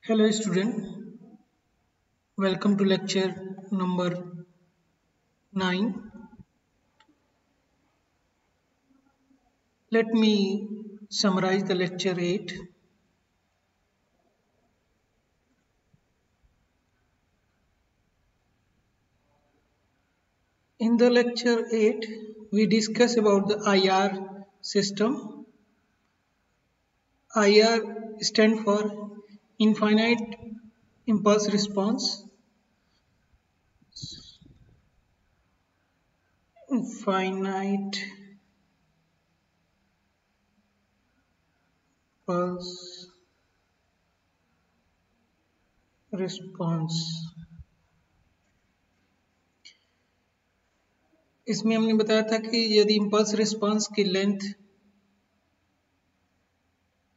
Hello student, welcome to lecture number 9. Let me summarize the lecture 8. In the lecture 8, we discuss about the IR system. IR stand for infinite impulse response. Infinite pulse response. इसमें हमने बताया था कि यदि impulse response की length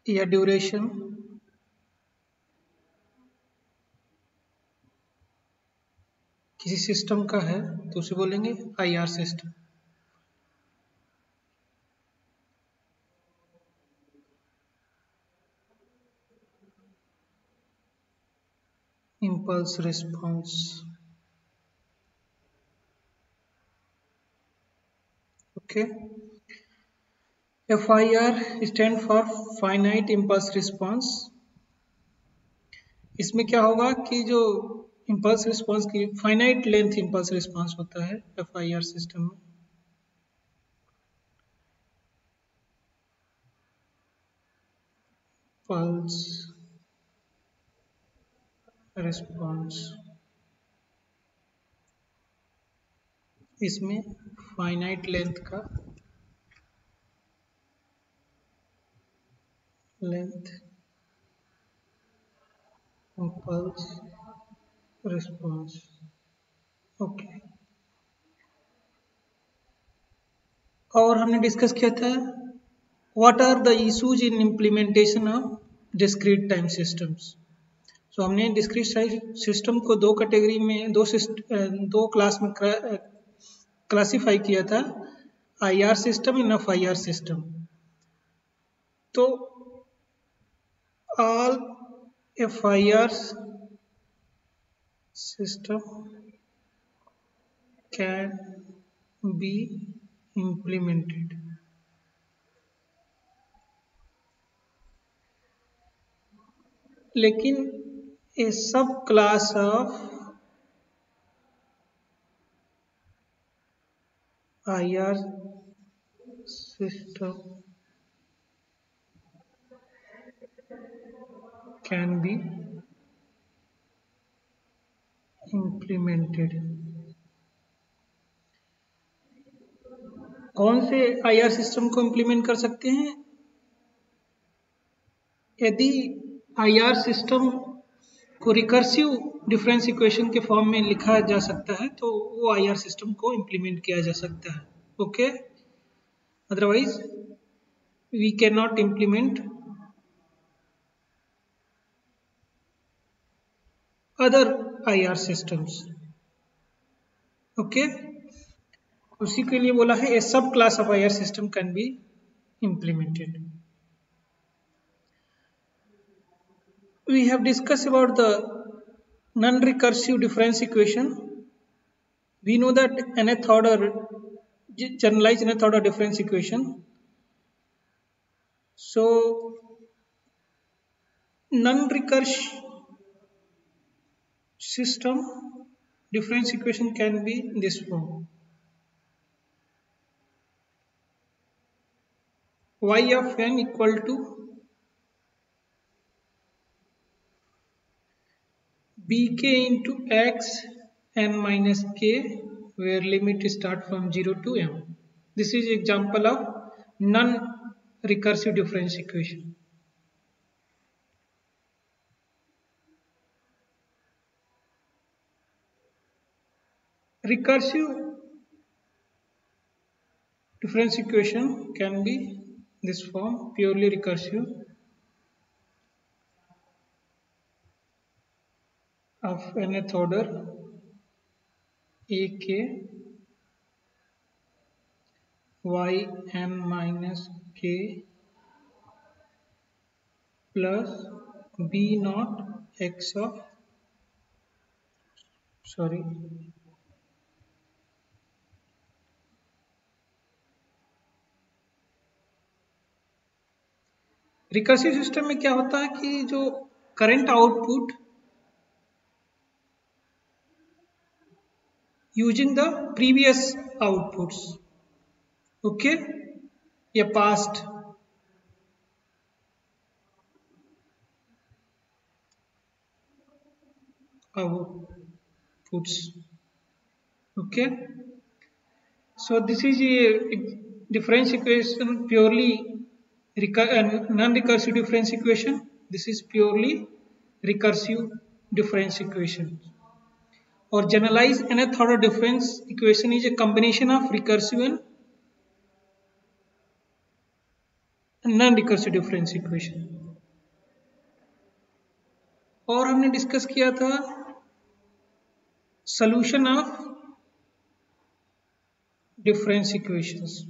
या duration किसी system का है तो उसे बोलेंगे IR system. Impulse response, okay. FIR stand for finite impulse response. इसमें क्या होगा कि जो इम्पल्स रिस्पांस की फाइनाइट लेंथ इम्पल्स रिस्पांस होता है FIR सिस्टम में। पल्स रिस्पांस, इसमें फाइनाइट लेंथ का इम्पल्स रिस्पांस, ओके। और हमने डिस्कस किया था what are the issues in implementation of discrete time systems. सो हमने डिस्क्रीट सिस्टम को दो कैटेगरी में दो क्लास में क्लासिफाई किया था, IR system and FIR system. तो all FIR system can be implemented. लेकिन a sub class of IR system can be implemented. कौन से IR सिस्टम को इम्प्लीमेंट कर सकते हैं? यदि IR सिस्टम को रिकर्सिव डिफरेंस इक्वेशन के फॉर्म में लिखा जा सकता है तो वो IR सिस्टम को इम्प्लीमेंट किया जा सकता है, okay. Otherwise we can not implement other IR systems, okay. उसी के लिए बोला है a sub class of IR system can be implemented. We have discussed about the non-recursive difference equation. We know that nth order generalized nth order difference equation. So non-recursive system difference equation can be in this form: y of n equal to bk into x n minus k, where limit start from 0 to m. This is example of non-recursive difference equation. Recursive difference equation can be this form, purely recursive, of nth order ak y n minus k plus b naught x of sorry recursive system में क्या होता है कि जो current output using the previous outputs okay या past outputs okay so this is a difference equation purely non-recursive difference equation this is purely recursive difference equation or generalized nth order difference equation is a combination of recursive and non-recursive difference equation और हमने discuss किया था solution of difference equations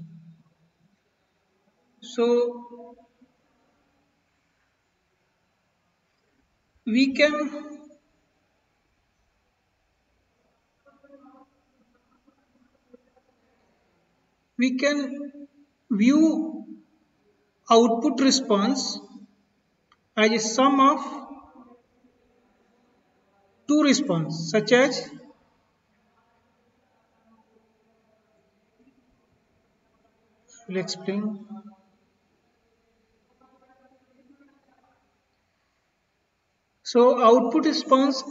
so we can view output response as a sum of two responses such as I will explain so output response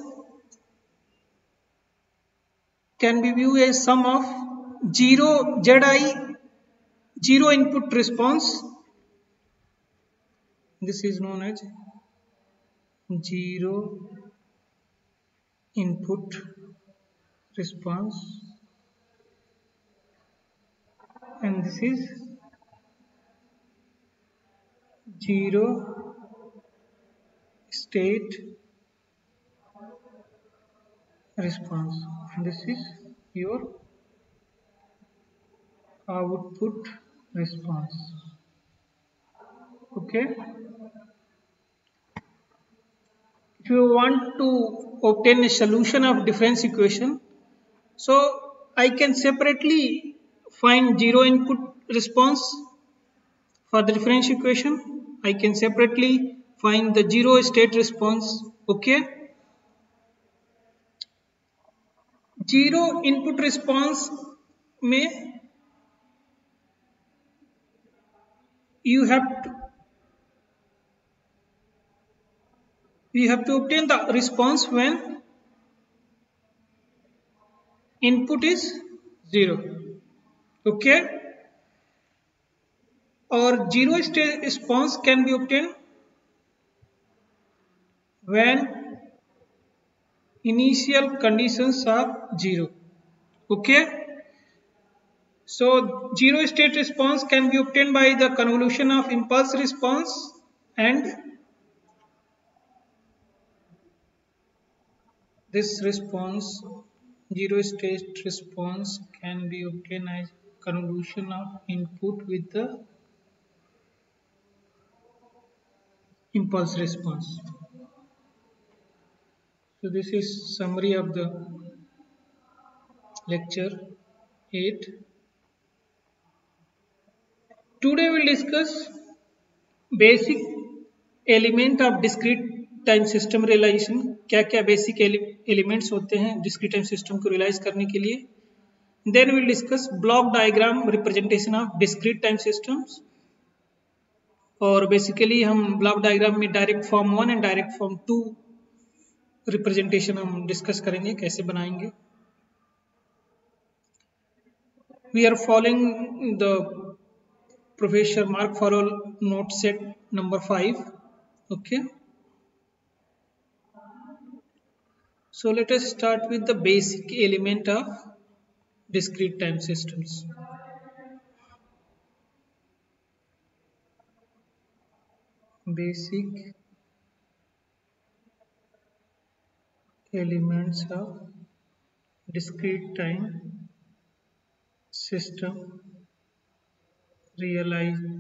can be viewed as sum of zero input response this is known as zero input response and this is zero state response and this is your output response okay if you want to obtain a solution of difference equation so I can separately find zero input response for the differential equation I can separately find the zero state response okay zero input response में you have to obtain the response when input is zero okay or zero state response can be obtained when initial conditions are zero okay so zero state response can be obtained by the convolution of impulse response and this response zero state response can be obtained as convolution of input with the impulse response so this is summary of the lecture 8 today we'll discuss basic element of discrete time system realisation क्या क्या basic elements होते हैं discrete time system को realise करने के लिए then will discuss block diagram representation of discrete time systems और basically हम ब्लॉक डायग्राम में direct form 1 and direct form 2 representation हम डिस्कस करेंगे कैसे बनाएंगे we are following the professor Mark Fowler note set number 5 okay so let us start with the basic element of discrete time systems basic elements of discrete time system realization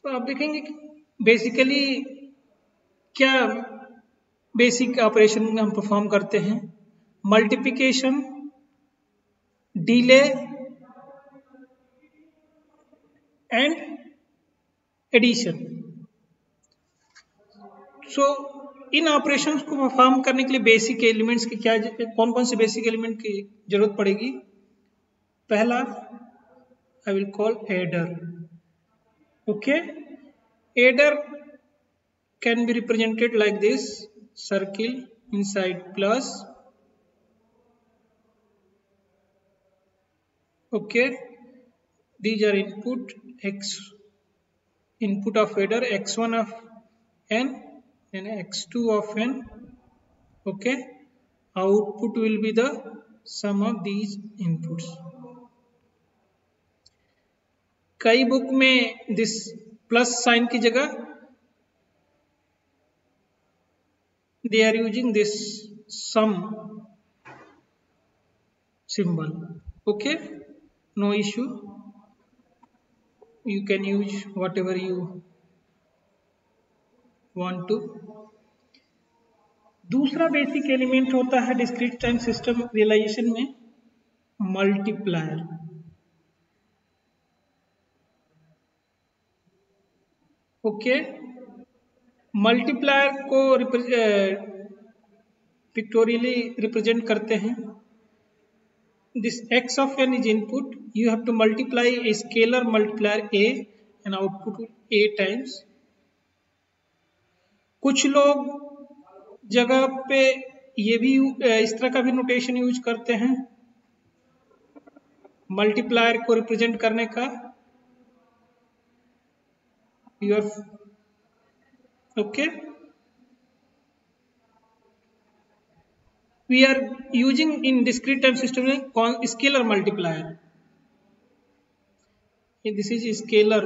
तो आप देखेंगे कि basically क्या basic operation हम perform करते हैं, multiplication, delay and addition. So इन operations को परफॉर्म करने के लिए बेसिक एलिमेंट्स की क्या, कौन कौन से बेसिक एलिमेंट की जरूरत पड़ेगी? पहला I will call adder. Okay, adder can be represented like this: circle inside plus, okay, these are input of adder, x1 of n and x2 of n, okay, output will be the sum of these inputs. कई book में this plus sign की जगह they are using this sum symbol. Okay, no issue, you can use whatever you want to. दूसरा basic element होता है discrete time system realisation में multiplier. Okay, multiplier को pictorially represent करते हैं। This x of n is input, you have to multiply a scalar multiplier a and output a times. कुछ लोग जगह पे ये भी इस तरह का भी नोटेशन यूज करते हैं मल्टीप्लायर को रिप्रेजेंट करने का। Your okay, we are using in discrete time system scalar multiplier. This is scalar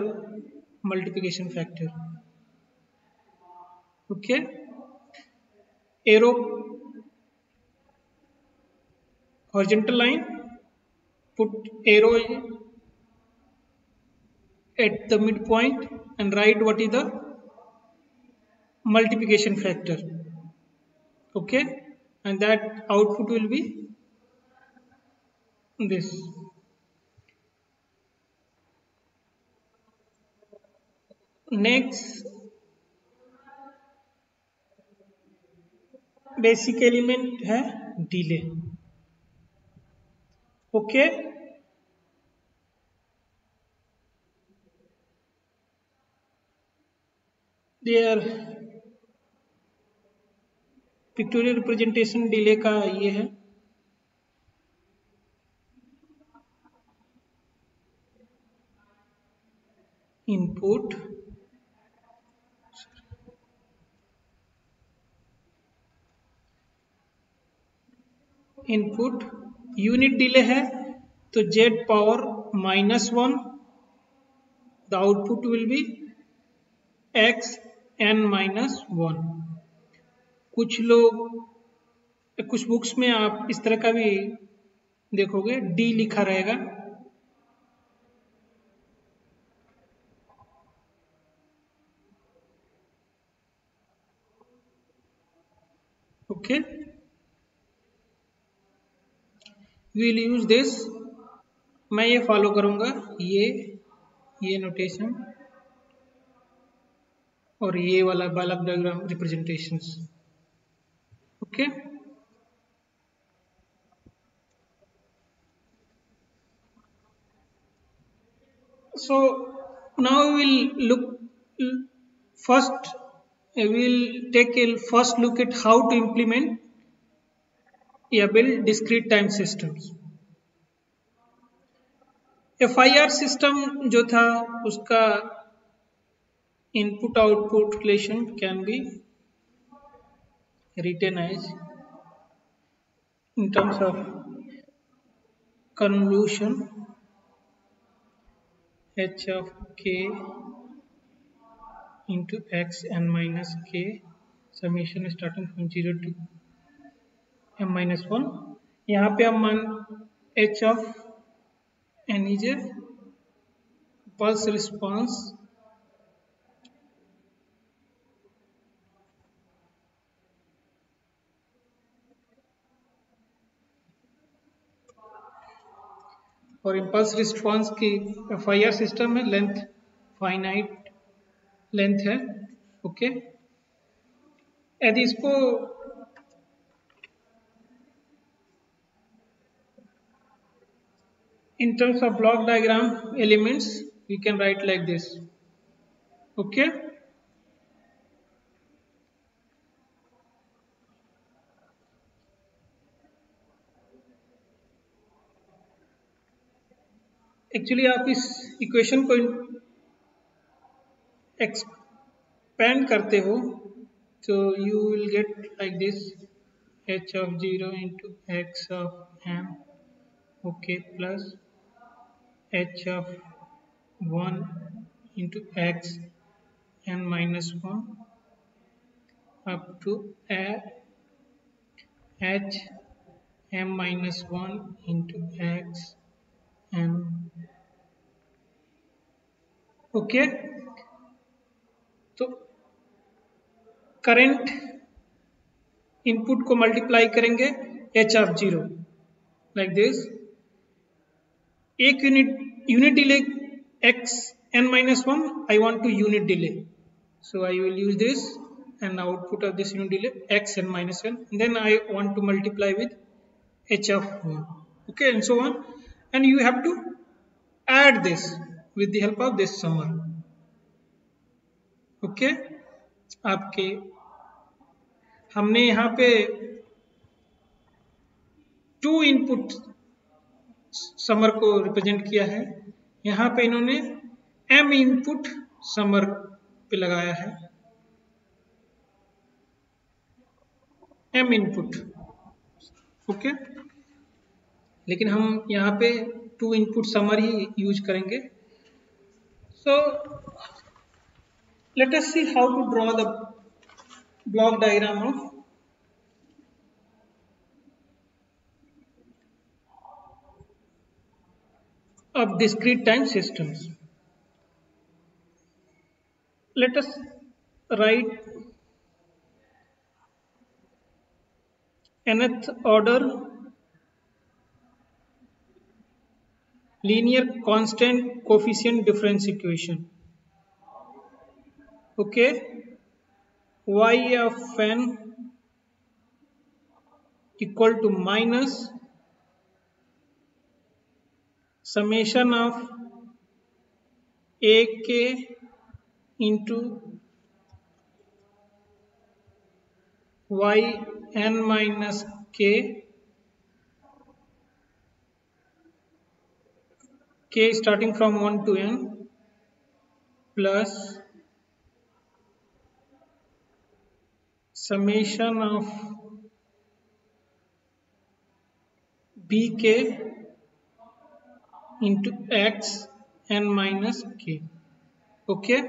multiplication factor. Okay, arrow horizontal line, put arrow at the midpoint and write what is the multiplication factor. Okay, and that output will be this. Next basic element है delay. Okay, there pictorial representation delay का ये है। Input unit delay है तो z power -1, the output will be x n-1। कुछ books में आप इस तरह का भी देखोगे, d लिखा रहेगा। ओके, विल यूज दिस, मैं ये फॉलो करूंगा, ये नोटेशन और ये वाला block diagram representations. Okay, so now we will take a first look at how to implement या build discrete time systems. FIR system जो था उसका input output relation can be written as in terms of convolution h of k into x n minus k summation starting from 0 to m-1। यहाँ पे हम मान h of n is a pulse response और impulse response की FIR system में length finite length है। Okay, यदि इसको in terms of block diagram elements we can write like this. Okay, actually आप इस इक्वेशन को एक्सपेंड करते हो तो you will get like this h of 0 into x of m, okay, plus h of 1 into x n minus 1 up to h m minus 1 into x m. Okay, तो current input को multiply करेंगे h of 0 like this, एक unit delay x n minus 1, I want to unit delay, so I will use this and output of this unit delay x n minus 1, then I want to multiply with h of 1, okay, and so on, and you have to add this with the help of this summer. Okay, आपके हमने यहाँ पे 2 input summer को represent किया है, यहाँ पे इन्होंने m इनपुट समर पे लगाया है, m इनपुट, ओके, लेकिन हम यहाँ पे 2 इनपुट समर ही यूज करेंगे. सो let us see how to draw the block diagram of discrete time systems. Let us write nth order linear constant coefficient difference equation. Okay, y of n equal to minus summation of ak into y n minus k starting from 1 to n plus summation of bk into x n minus k. Okay,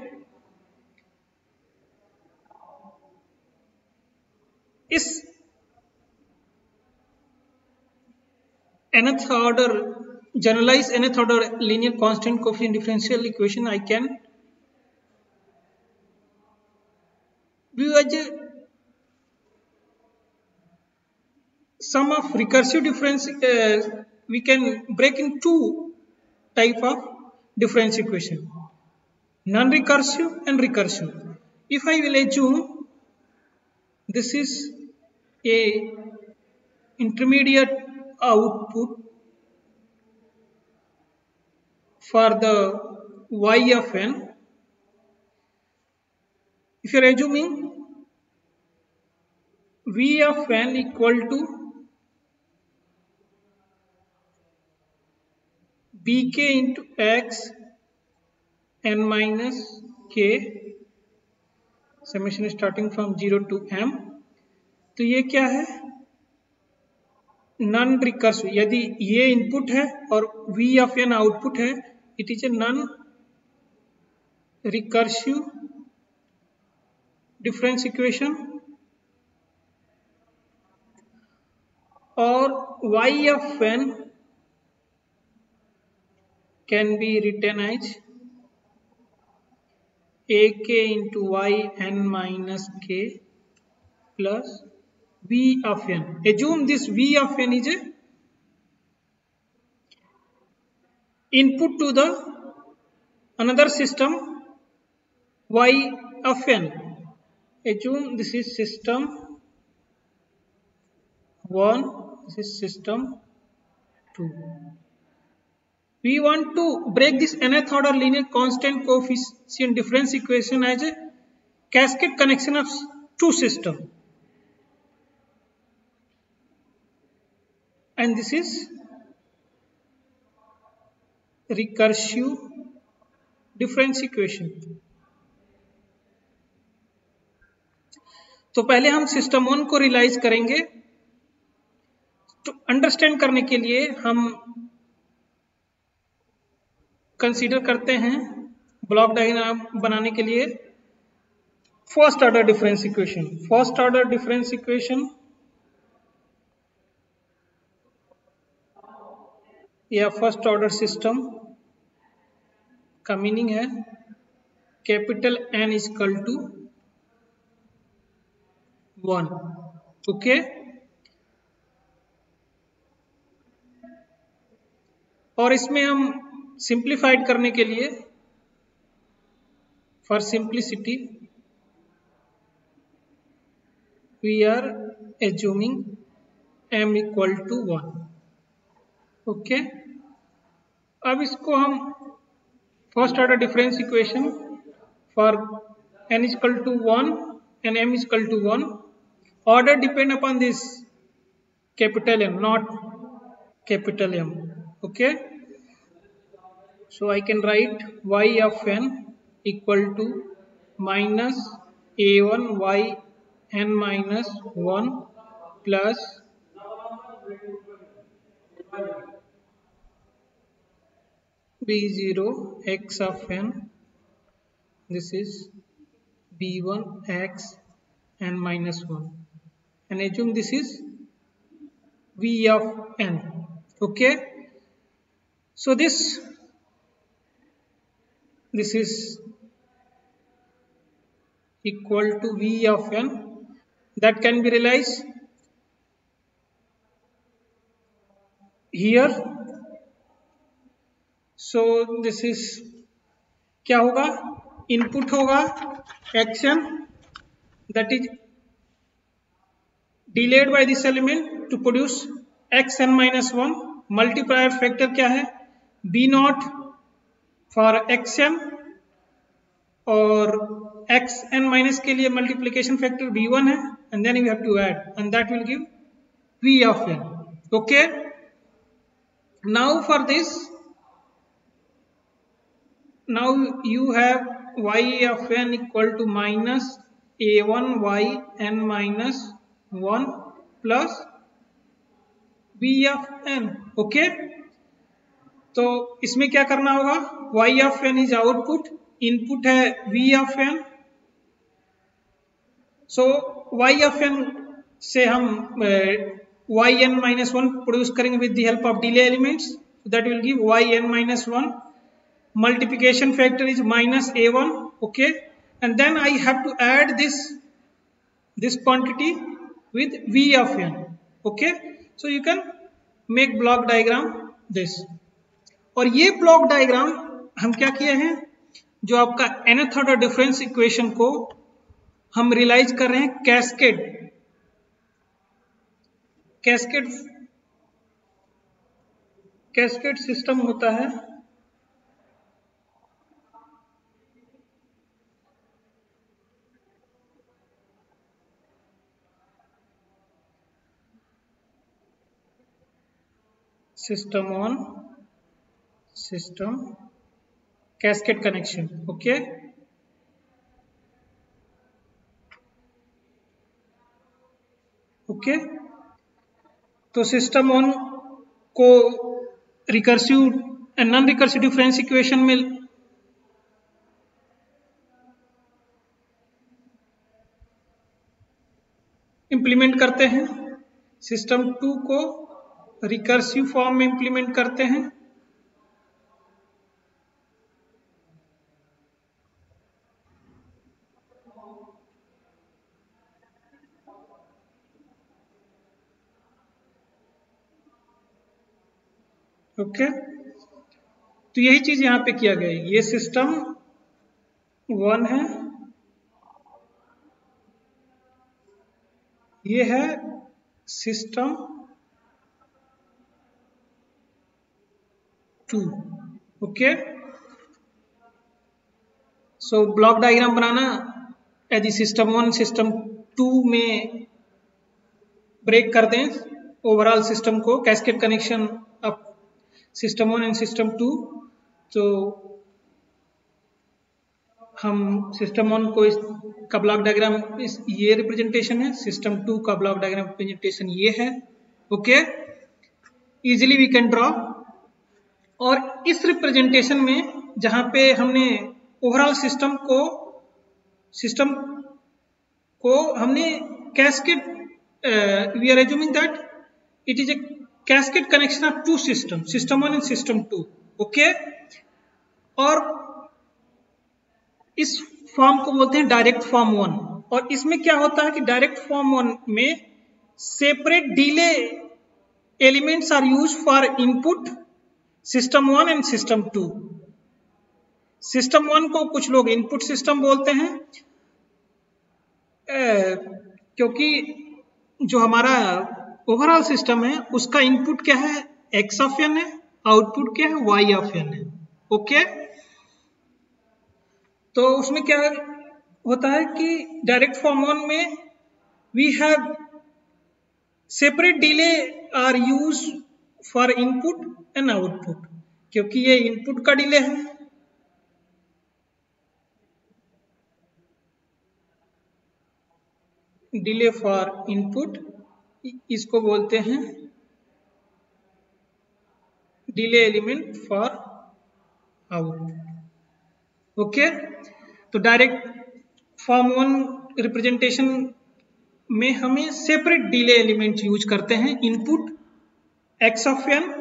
इस nth order generalized nth order linear constant coefficient differential equation I can view as a sum of recursive difference. We can break in 2 type of difference equation, non-recursive and recursive. If I will assume this is a intermediate output for the y of n, if you are assuming v of n equal to bk into x n minus k, summation starting from 0 to m, तो ये क्या है, non recursive. यदि ये input है और v of n output है, it is a non recursive difference equation, और y of n can be written as ak into y n minus k plus v of n. Assume this v of n is a input to the another system y of n. Assume this is system 1, this is system 2. We want to break this nth order linear constant coefficient difference equation as a cascade connection of two systems, and this is recursive difference equation. तो पहले हम system 1 को realise करेंगे. तो understand करने के लिए हम कंसीडर करते हैं ब्लॉक डायग्राम बनाने के लिए first order difference equation. First order difference equation या फर्स्ट ऑर्डर सिस्टम का मीनिंग है capital N equal to 1. Okay, और इसमें हम सिंप्लीफाइड करने के लिए for simplicity we are assuming m equal to 1. Okay, अब इसको हम first order difference equation for n equal to 1 and m equal to 1, order depend upon this capital M, not capital M. Okay, so I can write y of n equal to minus a1 y n minus 1 plus b0 x of n, this is b1 x n minus 1, and assume this is v of n. Okay, so this is equal to v of n, that can be realized here. So this is क्या होगा, input होगा xn, that is delayed by this element to produce xn minus 1. Multiplier factor क्या है, b not for xn, और xn minus के लिए multiplication factor b1 है, and then you have to add, and that will give v of n. Okay, now for this, now you have y of n equal to minus a1 y n minus 1 plus v of n. Okay, तो इसमें क्या करना होगा, y of n is output, input है v of n. So y of n से हम yn minus 1 produce करेंगे with the help of delay elements, that will give yn minus 1. multiplication factor is minus a1. okay, and then I have to add this quantity with v of n. okay, so you can make block diagram this. और ये block diagram हम क्या किए हैं, जो आपका nth order difference equation को हम रियलाइज कर रहे हैं कैस्केड सिस्टम होता है. system on system cascade connection. okay, okay, तो सिस्टम वन को recursive and non recursive difference equation में इंप्लीमेंट करते हैं, सिस्टम टू को रिकर्सिव फॉर्म में इंप्लीमेंट करते हैं. ओके, तो यही चीज यहाँ पे किया गया है। ये सिस्टम 1 है, ये है system 2। Okay, so block diagram बनाना यदि सिस्टम 1 सिस्टम 2 में ब्रेक कर दें ओवरऑल सिस्टम को, cascade connection of system 1 and system 2, तो हम सिस्टम 1 को का ब्लॉक डायग्राम ये रिप्रेजेंटेशन है, सिस्टम 2 का ब्लॉक डायग्राम रिप्रेजेंटेशन ये है। Okay, easily we can draw. और इस रिप्रेजेंटेशन में जहां पे हमने ओवरऑल सिस्टम को हमने cascade, we are assuming that it is a cascade connection of two system, system 1 and system 2। Okay, और इस फॉर्म को बोलते हैं डायरेक्ट फॉर्म 1। और इसमें क्या होता है कि डायरेक्ट फॉर्म 1 में separate delay elements are use for input system 1 and system 2। System 1 को कुछ लोग इनपुट सिस्टम बोलते हैं, क्योंकि जो हमारा ओवरऑल सिस्टम है उसका इनपुट क्या है, x ऑफ n है, आउटपुट क्या है, y ऑफ n है। ओके, तो उसमें क्या होता है कि डायरेक्ट फॉर्म 1 में we have separate delay are use for input and output, क्योंकि ये इनपुट का डिले है, डिले फॉर इनपुट, इसको बोलते हैं delay element for output. Okay, तो डायरेक्ट फॉर्म 1 रिप्रेजेंटेशन में हमें सेपरेट डिले एलिमेंट यूज करते हैं, इनपुट x ऑफ n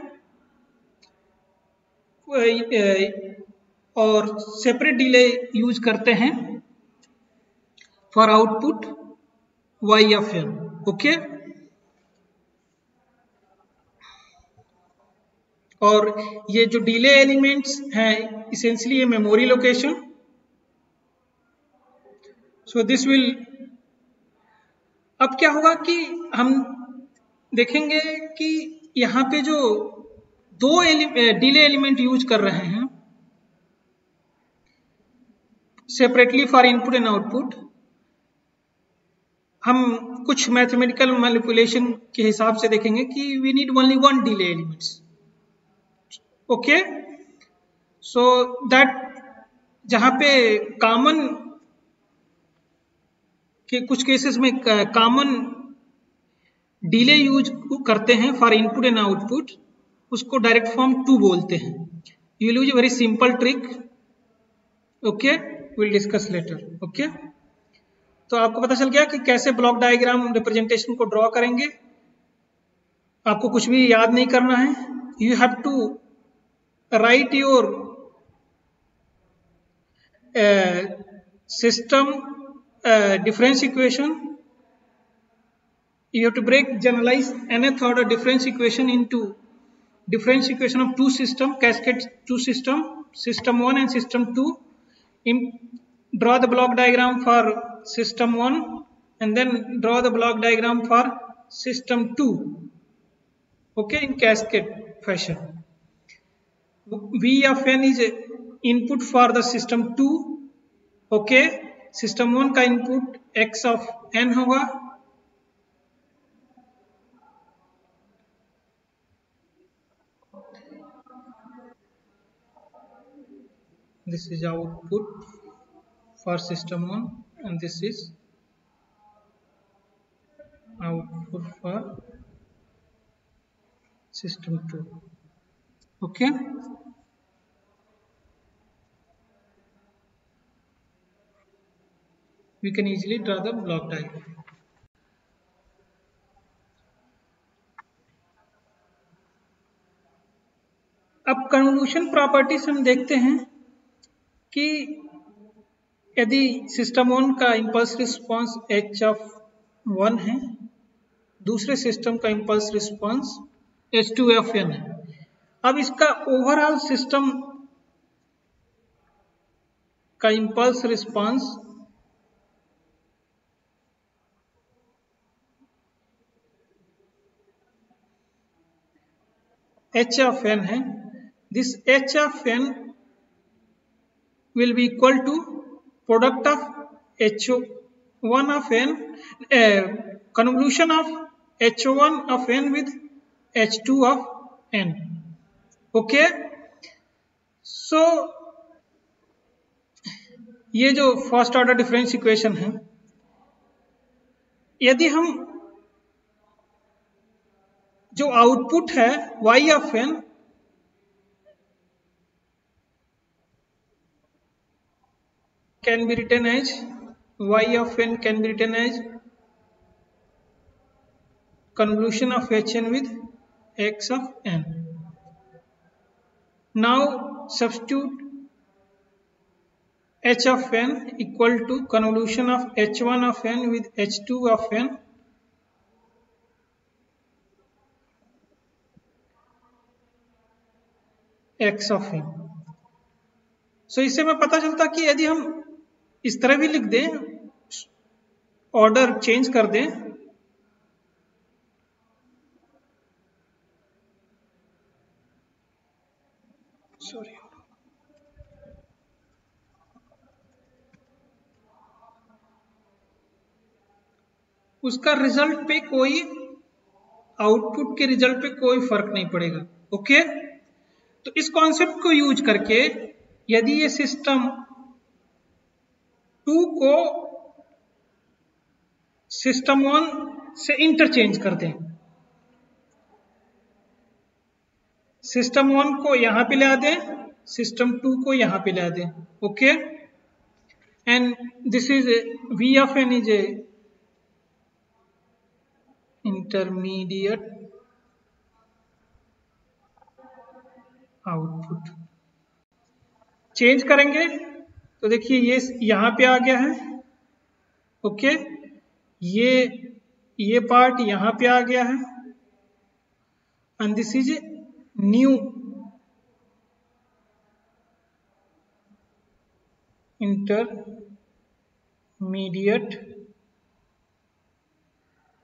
और सेपरेट डिले यूज करते हैं for output y of n। Okay, और ये जो डिले एलिमेंट्स हैं इसेंशियली ये memory location, so this will, अब क्या होगा कि हम देखेंगे कि यहाँ पे जो दो डिले एलिमेंट यूज कर रहे हैं separately for input and output, हम कुछ मैथमेटिकल मैनिपुलेशन के हिसाब से देखेंगे कि we need only 1 delay elements. Okay, so that जहां पे कॉमन के कुछ केसेस में कॉमन डिले यूज करते हैं फॉर इनपुट एंड आउटपुट, उसको डायरेक्ट फॉर्म 2 बोलते हैं। You will use a very simple trick. Okay, will discuss later. Okay, तो आपको पता चल गया कि कैसे ब्लॉक डायग्राम रिप्रेजेंटेशन को ड्रॉ करेंगे। आपको कुछ भी याद नहीं करना है, you have to write your system difference equation. You have to break generalize nth order difference equation into difference equation of two system, cascade two system, system 1 and system 2. Draw the block diagram for system 1 and then draw the block diagram for system 2. Okay, in cascade fashion. V of n is input for the system 2. Okay, system 1 का input x of n होगा, this is output for system 1 and this is output for system 2। Okay, we can easily draw the block diagram. अब convolution properties हम देखते हैं कि यदि system 1 का impulse response h of 1 है, दूसरे सिस्टम का impulse response h2 of n है। अब इसका ओवरऑल सिस्टम का impulse response h of n है, this h of n will be equal to product of h1 of n, convolution of h1 of n with h2 of n. Okay, so ये जो first order difference equation है, यदि हम जो output है y of n can be written as y of n can be written as convolution of hn with x of n. Now substitute h of n equal to convolution of h1 of n with h2 of n x of n. So इससे हमें पता चलता कि यदि हम इस तरह भी लिख दें, ऑर्डर चेंज कर दें, सॉरी, उसका रिजल्ट पे कोई, आउटपुट के रिजल्ट पे कोई फर्क नहीं पड़ेगा. ओके, तो इस कॉन्सेप्ट को यूज करके यदि ये सिस्टम 2 को सिस्टम 1 से इंटरचेंज कर दें, सिस्टम 1 को यहां पे ला दें, सिस्टम 2 को यहां पे ला दें. Okay, and this is v of n is A intermediate output. Change करेंगे तो देखिए ये यहां पे आ गया है. ओके, ये पार्ट यहां पे आ गया है, and this is new intermediate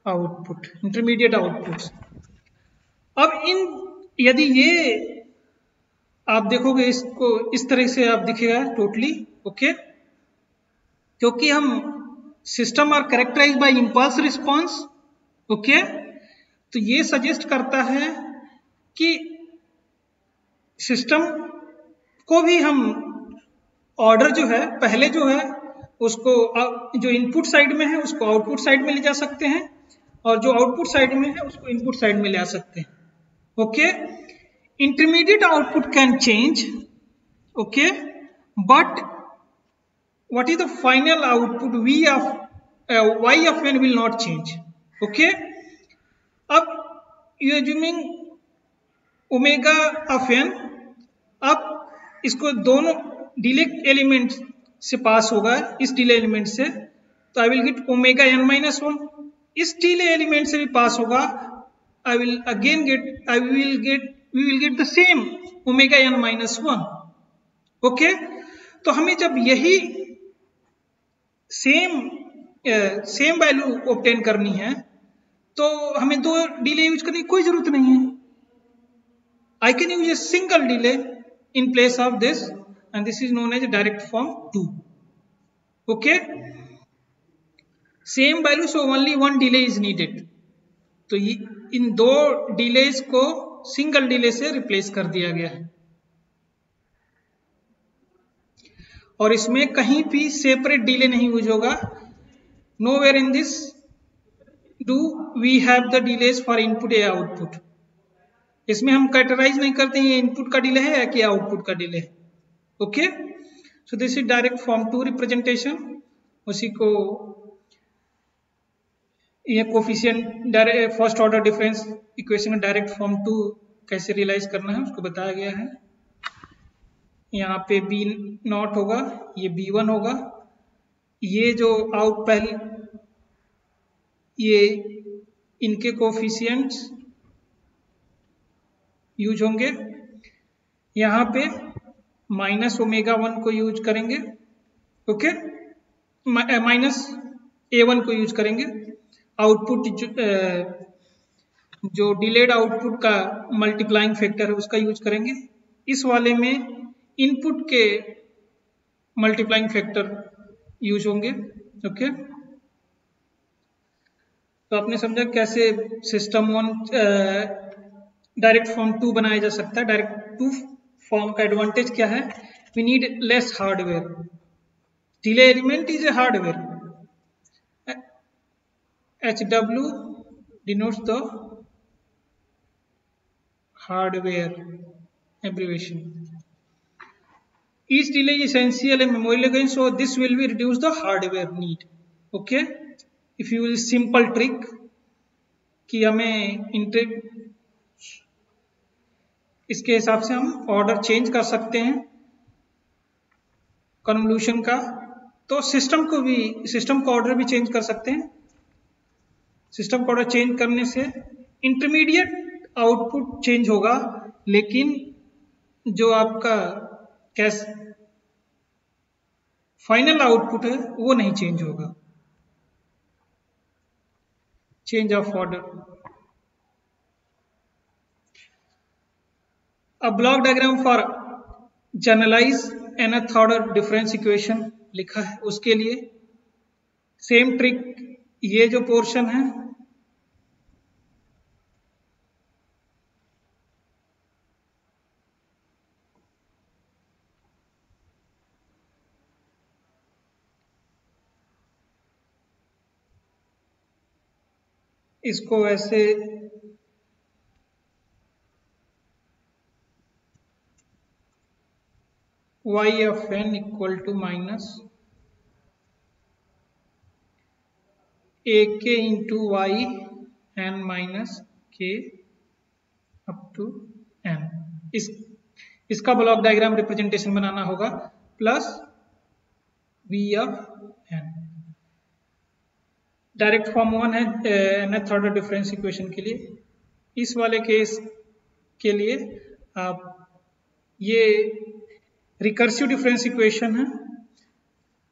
output, intermediate outputs. अब यदि ये आप देखोगे इसको इस तरह से आप दिखेगा टोटली. ओके, क्योंकि हम system are characterize by impulse response. Okay, तो ये सजेस्ट करता है कि सिस्टम को भी हम ऑर्डर जो है, पहले जो है उसको जो इनपुट साइड में है उसको आउटपुट साइड में ले जा सकते हैं, और जो आउटपुट साइड में है उसको इनपुट साइड में ले आ सकते हैं. Okay, intermediate output can change. Okay, but what is the final output v of y of n will not change. Okay, अब you assuming omega of n, अब इसको दोनों डिले एलिमेंट से पास होगा, इस डिले एलिमेंट से, तो I will get omega n minus 1. इस डिले एलिमेंट से भी पास होगा, I will again get, we will get the same omega n minus 1. Okay, तो हमें जब यही सेम वैल्यू ऑब्टेन करनी है तो हमें दो डिले यूज करने की कोई जरूरत नहीं है. I can use a single delay in place of this, and this is known as direct form 2. Okay, same value, so only one delay is needed. तो इन दो डिलेज को सिंगल डिले से रिप्लेस कर दिया गया है, और इसमें कहीं भी सेपरेट डिले नहीं यूज होगा. Nowhere in this do we have the delays for input या आउटपुट. इसमें हम कैटेगराइज नहीं करते हैं ये इनपुट का डिले है या कि आउटपुट का डिले है. Okay, so this is direct form 2 representation. उसी को ये coefficient first order difference equation में डायरेक्ट फॉर्म 2 कैसे रियलाइज करना है उसको बताया गया है. यहाँ पे बी नॉट होगा, ये B1 होगा. ये जो आउट पहले ये इनके कोफिशिएंट्स यूज होंगे. यहाँ पे माइनस ओमेगा 1 को यूज करेंगे, ओके, माइनस A1 को यूज करेंगे। आउटपुट जो डिलेड आउटपुट का मल्टीप्लाइंग फैक्टर है उसका यूज करेंगे। इस वाले में इनपुट के मल्टीप्लाइंग फैक्टर यूज होंगे। ओके, तो आपने समझा कैसे सिस्टम 1 डायरेक्ट फॉर्म 2 बनाया जा सकता है। डायरेक्ट 2 फॉर्म का एडवांटेज क्या है? We need less hardware, delay element is a hardware, HW denotes the hardware abbreviation. Each delay is essential in memory location, so this will be reduce the hardware need. Okay, if you use simple trick कि हमें इसके हिसाब से हम order change कर सकते हैं convolution का, तो सिस्टम का ऑर्डर भी चेंज कर सकते हैं। सिस्टम का ऑर्डर चेंज करने से इंटरमीडिएट आउटपुट चेंज होगा, लेकिन जो आपका कैश फाइनल आउटपुट है वो नहीं चेंज होगा। Change of order. A block diagram for generalize nth order difference equation लिखा है, उसके लिए सेम ट्रिक। ये जो पोर्शन है इसको ऐसे y of n equal to minus ak into y n minus k up to n, इसका ब्लॉक डायग्राम रिप्रेजेंटेशन बनाना होगा, plus v of n। Direct form 1 है nth ऑर्डर डिफरेंस इक्वेशन के लिए। इस वाले केस के लिए आप ये रिकर्सिव डिफरेंस इक्वेशन है,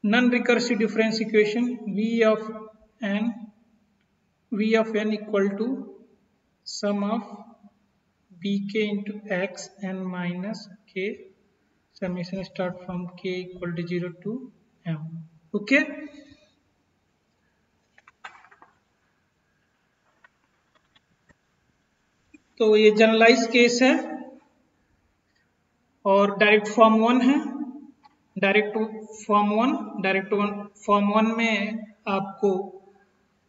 non recursive difference equation v of n equal to sum of bk into x n minus k summation start from k equal to 0 to m। Okay, तो ये जनरलाइज केस है और direct form 1 है। Direct form 1 में आपको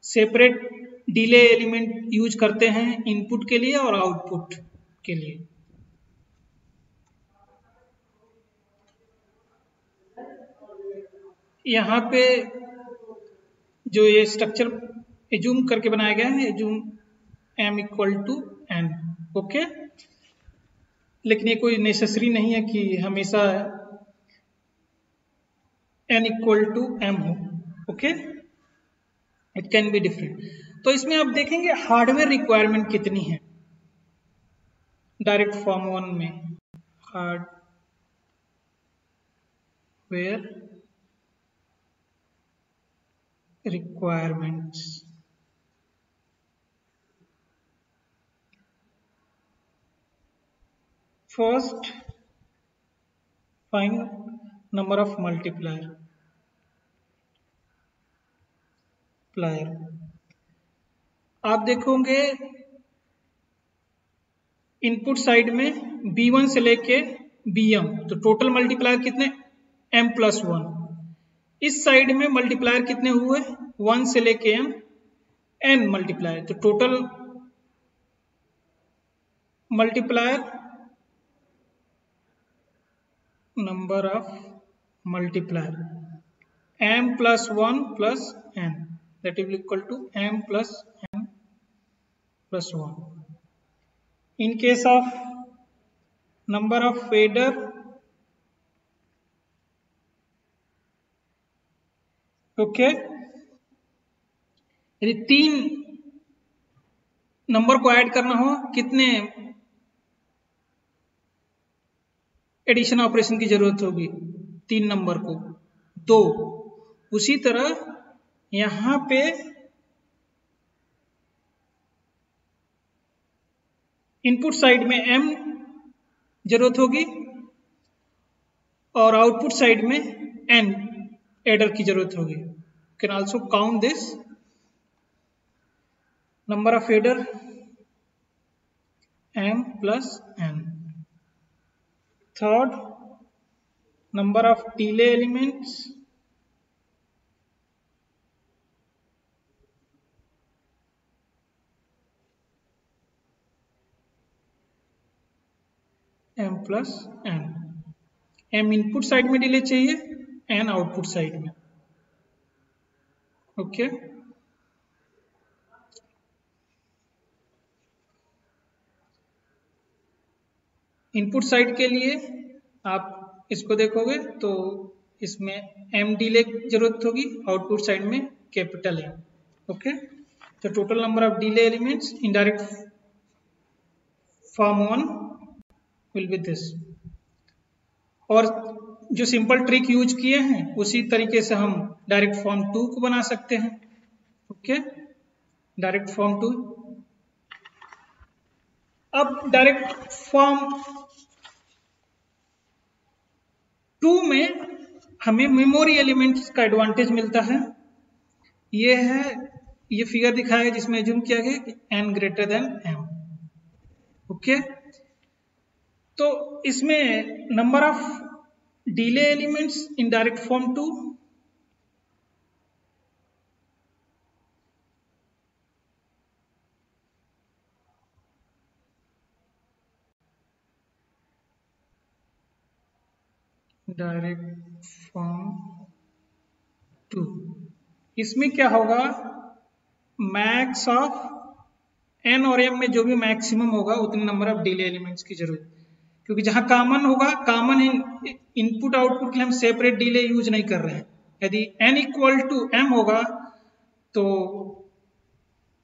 separate delay element use करते हैं input के लिए और आउटपुट के लिए। यहाँ पे जो ये स्ट्रक्चर एज्यूम करके बनाया गया है, assume m equal to n। Okay, लेकिन ये कोई नेसेसरी नहीं है कि हमेशा n इक्वल टू m हो। Okay, it can be different. तो इसमें आप देखेंगे हार्डवेयर रिक्वायरमेंट कितनी है डायरेक्ट फॉर्म 1 में। Hardware requirements, first find number of multiplier. आप देखोगे इनपुट साइड में B1 से लेके Bm, तो टोटल मल्टीप्लायर कितने m+1। इस साइड में मल्टीप्लायर कितने हुए 1 से लेके m n मल्टीप्लायर, तो total multiplier number of multiplier m+1 plus n, that will equal to m plus n plus 1. In case of number of fader, okay, यदि 3 number को ऐड करना हो कितने एडिशन ऑपरेशन की जरूरत होगी? 3 नंबर को 2। उसी तरह यहाँ पे इनपुट साइड में m जरूरत होगी और आउटपुट साइड में n एडर की जरूरत होगी। Can also count this number of adder m plus n। Third, number of delay elements m plus n। m input side में डिले चाहिए, n आउटपुट साइड में। ओके इनपुट साइड के लिए आप इसको देखोगे तो इसमें m डिले जरूरत होगी, आउटपुट साइड में कैपिटल M। ओके तो total number of delay elements in direct form 1 will be this. और जो सिंपल ट्रिक यूज किए हैं उसी तरीके से हम डायरेक्ट फॉर्म 2 को बना सकते हैं। Okay direct form 2। अब डायरेक्ट फॉर्म 2 में हमें मेमोरी एलिमेंट्स का एडवांटेज मिलता है। ये फिगर दिखाया है जिसमें जूम किया गया कि n greater then m। Okay तो इसमें number of delay elements in direct form 2 direct form 2 इसमें क्या होगा, मैक्स ऑफ n और m में जो भी मैक्सिमम होगा उतने नंबर ऑफ डिले एलिमेंट्स की जरूरत, क्योंकि जहां कॉमन होगा, कॉमन इनपुट आउटपुट के लिए हम सेपरेट डिले यूज नहीं कर रहे हैं। यदि n इक्वल टू m होगा तो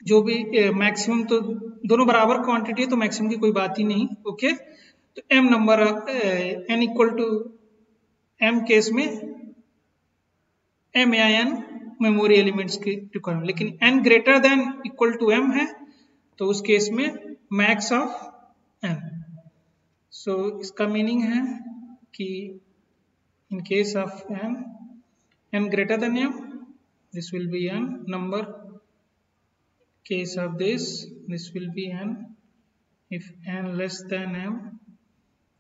जो भी मैक्सिमम, तो दोनों बराबर क्वांटिटी है तो मैक्सिमम की कोई बात ही नहीं। ओके तो m number n equal to m case में m या n मेमोरी एलिमेंट्स की रिक्वायरमेंट, लेकिन n greater than equal to m है तो उस केस में मैक्स ऑफ n। सो इसका मीनिंग है कि in case of n greater then m this will be n number, case of this will be n, if n less than m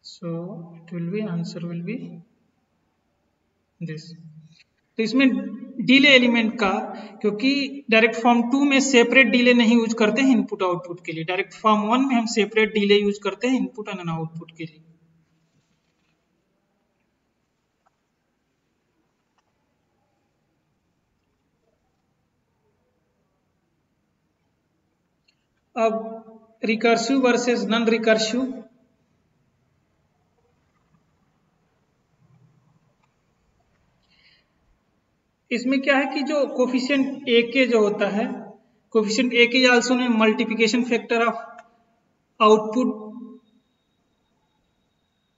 so it will be, answer will be this। तो इसमें delay element का, क्योंकि direct form 2 में separate delay नहीं use करते हैं input output के लिए, डायरेक्ट फॉर्म 1 में हम सेपरेट डिले यूज करते हैं इनपुट एंड आउटपुट के लिए। अब रिकर्सिव वर्सेस नॉन रिकर्सिव। इसमें क्या है कि जो कोफिशिएंट ए के जो होता है, कोफिशिएंट ए के आल्सो ने multiplication factor of output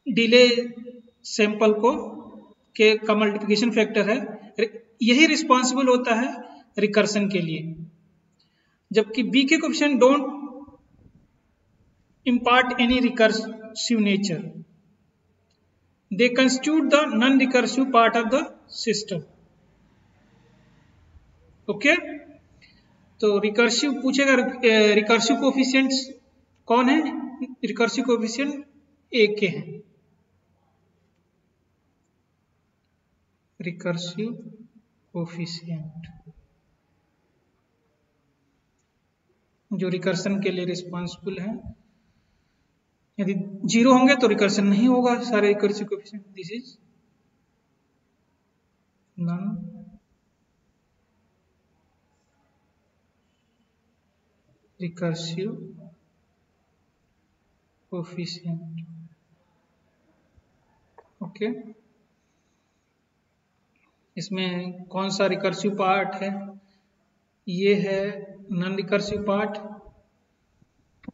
delay sample को के का मल्टीप्लिकेशन फैक्टर है, यही रिस्पॉन्सिबल होता है रिकर्सन के लिए। जबकि बी के coefficient don't impart any recursive nature, they constitute the non-recursive part of the system। Okay तो रिकर्सिव पूछेगा, रिकर्सिव कोफिशिएंट्स कौन है, रिकर्सिव कोफिशिएंट ए के हैं। रिकर्सिव कोफिशिएंट जो रिकर्सन के लिए रिस्पॉन्सिबल है, यदि 0 होंगे तो रिकर्सन नहीं होगा सारे recursive coefficient. This is non recursive coefficient. Okay इसमें कौन सा रिकर्सिव पार्ट है, ये है नॉन रिकर्सिव पार्ट,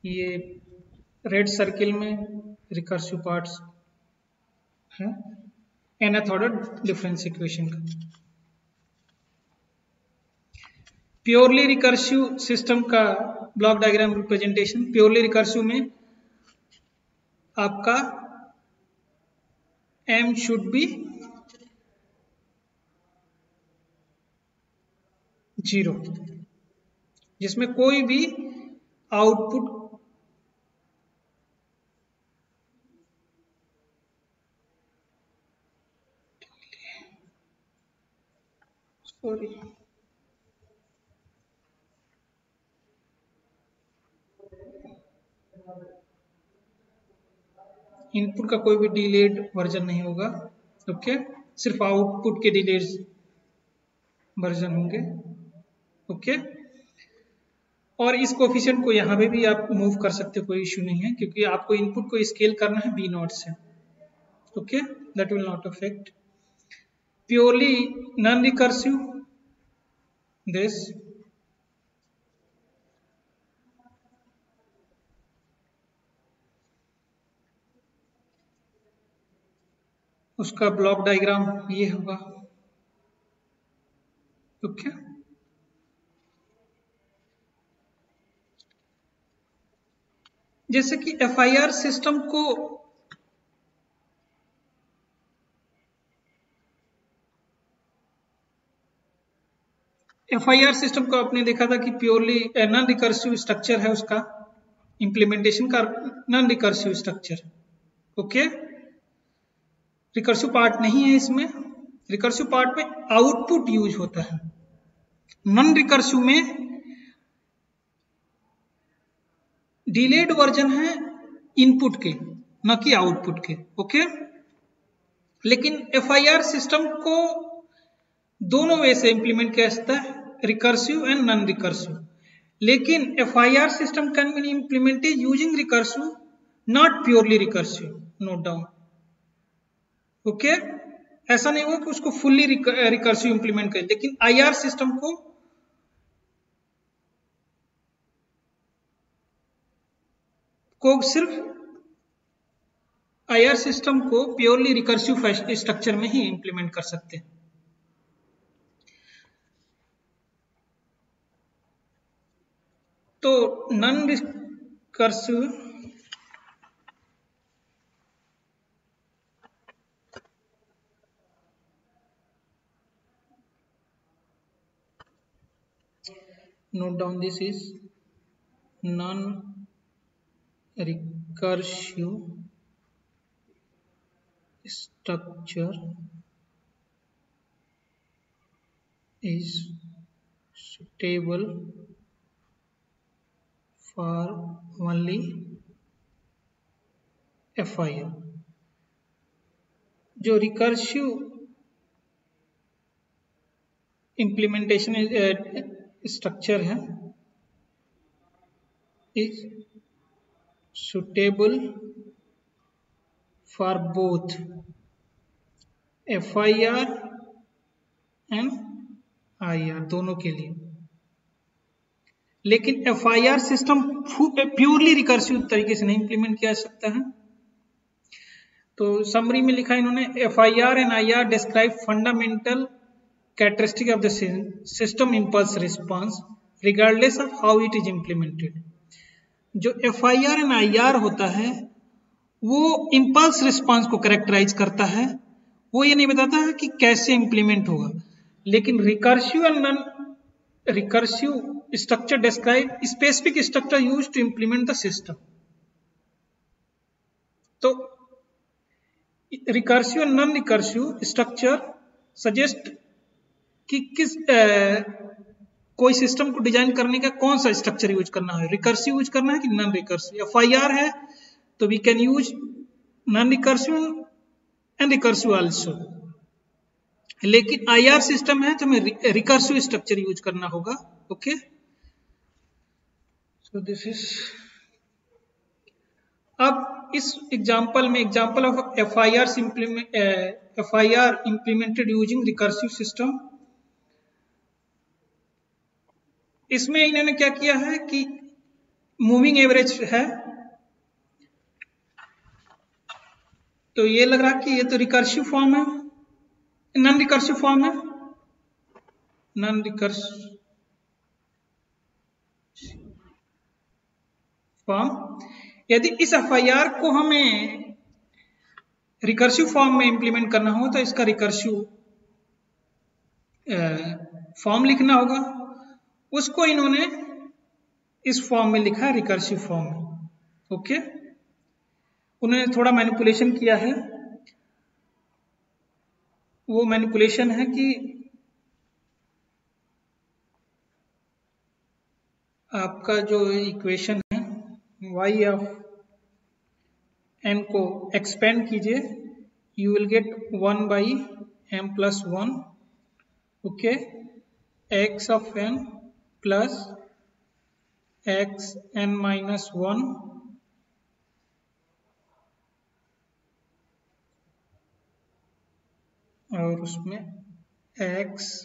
ये रेड सर्किल में रिकर्सिव पार्ट्स हैं। nth ऑर्डर डिफरेंस इक्वेशन का। प्योरली रिकर्सिव सिस्टम का block diagram representation. Purely recursive में आपका m शुड बी 0, जिसमें कोई भी आउटपुट इनपुट का कोई भी डिलेड वर्जन नहीं होगा। ओके, सिर्फ आउटपुट के डिलेड वर्जन होंगे। ओके, और इस कोफिशिएंट को यहाँ पे भी आप मूव कर सकते हो, कोई इशू नहीं है, क्योंकि आपको इनपुट को स्केल करना है बी नॉट से। Okay, that will not affect. Purely non recursive, this उसका ब्लॉक डायग्राम ये होगा। ओके, जैसे कि FIR सिस्टम को आपने देखा था कि प्योरली नॉन रिकर्सिव स्ट्रक्चर है, उसका इंप्लीमेंटेशन का non recursive structure. Okay, recursive part नहीं है इसमें। रिकर्सिव पार्ट में आउटपुट यूज होता है, नॉन रिकर्सिव में डिलेड वर्जन है इनपुट के, न कि आउटपुट के। ओके, लेकिन FIR सिस्टम को दोनों वे से इंप्लीमेंट किया जाता है, रिकर्सिव एंड नॉन रिकर्सिव। लेकिन FIR system can be implemented using recursive, not purely recursive. Note down. Okay, ऐसा नहीं होगा कि उसको फुल्ली रिकर्सिव इंप्लीमेंट करें, लेकिन IR सिस्टम को सिर्फ IR सिस्टम को प्योरली रिकर्सिव स्ट्रक्चर में ही इंप्लीमेंट कर सकते हैं। तो non recursive note down, this is non-recursive structure is suitable for only FIR। जो रिकर्सिव इम्प्लीमेंटेशन स्ट्रक्चर है is suitable for both FIR and IR, दोनों के लिए। लेकिन FIR सिस्टम प्योरली रिकर्सिव तरीके से नहीं इंप्लीमेंट किया जा सकता है। तो समरी में लिखा इन्होंने, FIR and IR describe fundamental characteristic of the system impulse response regardless of how it is implemented. जो FIR एंड IR होता है वो इम्पल्स रिस्पांस को कैरेक्टराइज करता है, वो ये नहीं बताता है कि कैसे इंप्लीमेंट होगा। लेकिन recursive and non recursive structure describe specific structure use to implement the system. तो recursive and non recursive structure suggest कि किस कोई सिस्टम को डिजाइन करने का कौन सा स्ट्रक्चर यूज करना है, रिकर्सिव यूज करना है कि नॉन रिकर्सिव। FIR है तो we can use non recursive and recursive also, लेकिन IR सिस्टम है तो हमें रिकर्सिव स्ट्रक्चर यूज करना होगा। Okay, so this is. अब इस एग्जांपल में, example of FIR implemented using recursive system, इसमें इन्होंने क्या किया है कि मूविंग एवरेज है, तो ये लग रहा कि ये तो रिकर्सिव फॉर्म है, नॉन रिकर्सिव फॉर्म है, नॉन रिकर्सिव फॉर्म। यदि इस एफआईआर को हमें रिकर्सिव फॉर्म में इंप्लीमेंट करना हो तो इसका रिकर्सिव फॉर्म लिखना होगा। उसको इन्होंने इस फॉर्म में लिखा है, रिकर्सिव फॉर्म में। ओके, उन्होंने थोड़ा मैनिपुलेशन किया है। वो मैनिपुलेशन है कि आपका जो इक्वेशन है y ऑफ n को एक्सपेंड कीजिए, you will gate 1/m+1, okay, x of n plus xn-1 और उसमें xn-m-1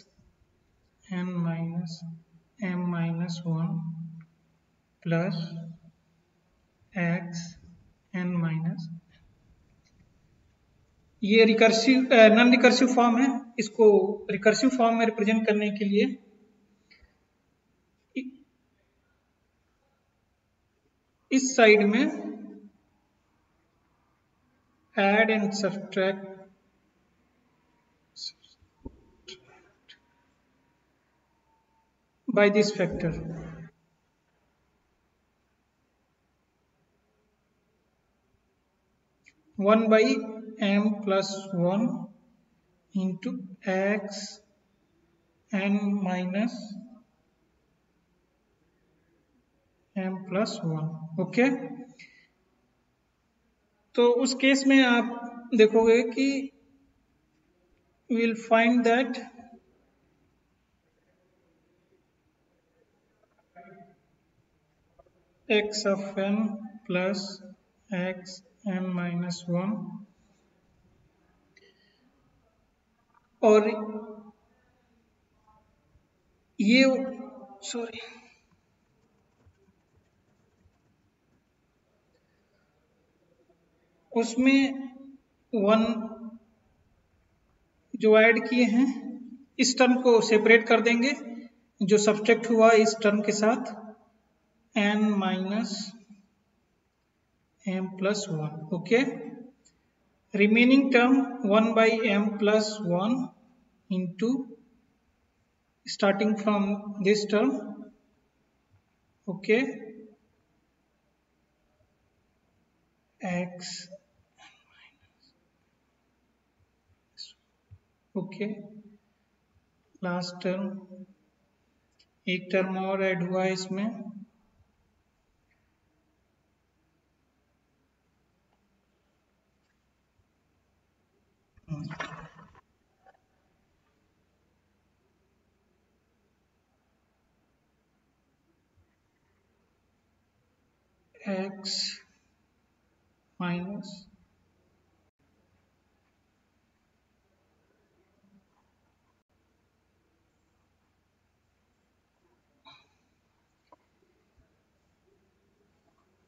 प्लस xn-, ये रिकर्सिव नॉन रिकर्सिव फॉर्म है। इसको रिकर्सिव फॉर्म में रिप्रेजेंट करने के लिए इस साइड में add and subtract by this factor, one by m+1 into xn-m+1, okay. तो उस केस में आप देखोगे कि will find that x of n plus xn-1 और ये सॉरी उसमें 1 जो ऐड किए हैं इस टर्म को सेपरेट कर देंगे, जो सब्ट्रैक्ट हुआ इस टर्म के साथ n-m+1, okay. Remaining term 1/m+1 into starting from this term, okay, x, okay, last term, एक टर्म और ऐड हुआ है इसमें, x माइनस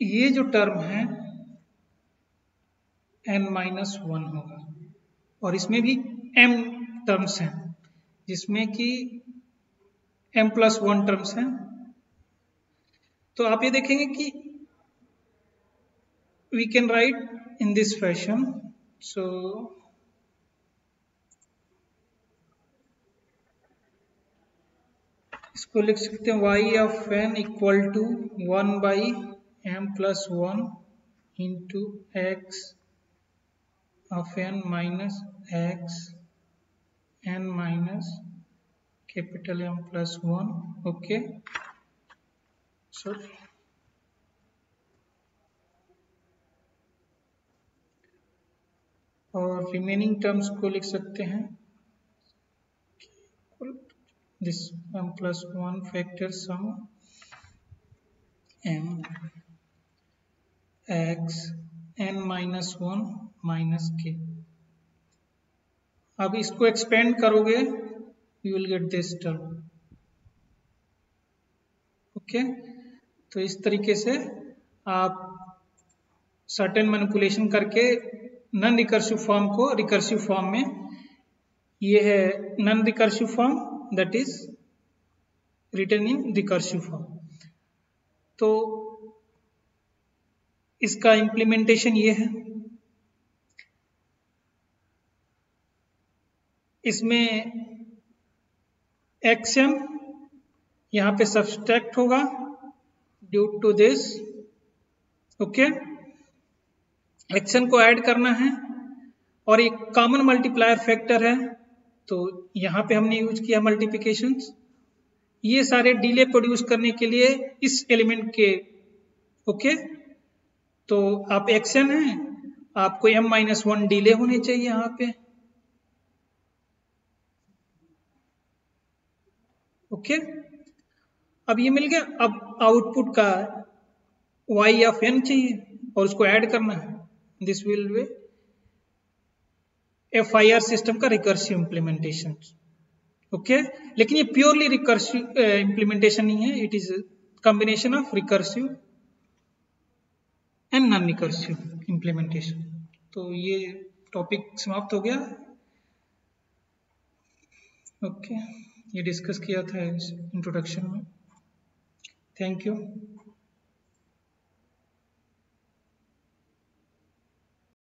ये जो टर्म है n-1 होगा और इसमें भी m टर्म्स हैं जिसमें कि m+1 टर्म्स हैं। तो आप ये देखेंगे कि we can write in this fashion, so इसको लिख सकते हैं y of n equal to 1/m+1 into x of n minus x n minus capital M+1, okay। sorry, और रिमेनिंग टर्म्स को लिख सकते हैं this m+1 factor sum m x n-1 minus k। अब इसको एक्सपेंड करोगे you will get this term, okay. तो इस तरीके से आप सर्टेन मैनिपुलेशन करके नॉन रिकर्सिव फॉर्म को रिकर्सिव फॉर्म में ये है non recursive form, that is written in recursive form. तो इसका इम्प्लीमेंटेशन ये है, इसमें एक्शन यहाँ पे सब्सट्रैक्ट होगा due to this, okay. Action को ऐड करना है और एक कॉमन मल्टीप्लायर फैक्टर है, तो यहाँ पे हमने यूज किया मल्टीप्लिकेशंस। ये सारे डिले प्रोड्यूस करने के लिए इस एलिमेंट के, ओके। तो आप एक्शन है, आपको m-1 डिले होने चाहिए यहाँ पे, ओके। अब ये मिल गया। अब आउटपुट का y ऑफ n चाहिए और उसको ऐड करना है। This will be FIR system का रिकर्सिव इम्प्लीमेंटेशन, ओके। लेकिन ये प्योरली रिकर्सिव इम्प्लीमेंटेशन नहीं है, it is combination of recursive and non recursive implementation. तो ये टॉपिक समाप्त हो गया, ओके। ये डिस्कस किया था इंट्रोडक्शन में। Thank you.